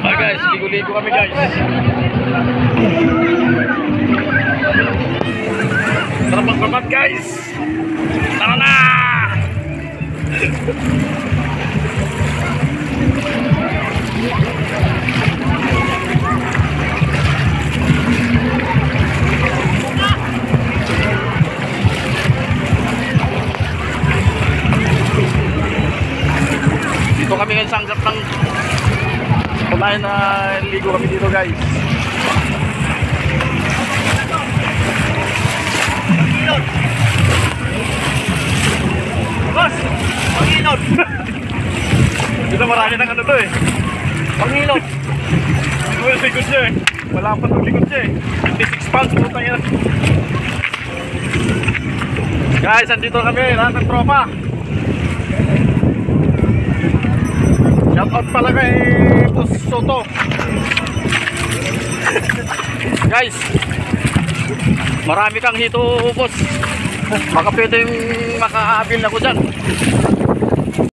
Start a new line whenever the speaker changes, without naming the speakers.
Ah guys, ligo-ligo kami guys. Tara magpapat guys. Tara na. Dito kami ngayon sanggap ng kumain na ligo kami dito guys. Boss! Pangilot! Dito marami ng ano to eh. Pangilot! Dito yung likod niya eh. Wala pa itong likod niya eh. 56 pounds puta yan. Guys, andito kami lahat ng tropa. Shout out pala kay Boss Soto. Guys, marami kang hito boss. Baka pwedeng makaabil ako dyan.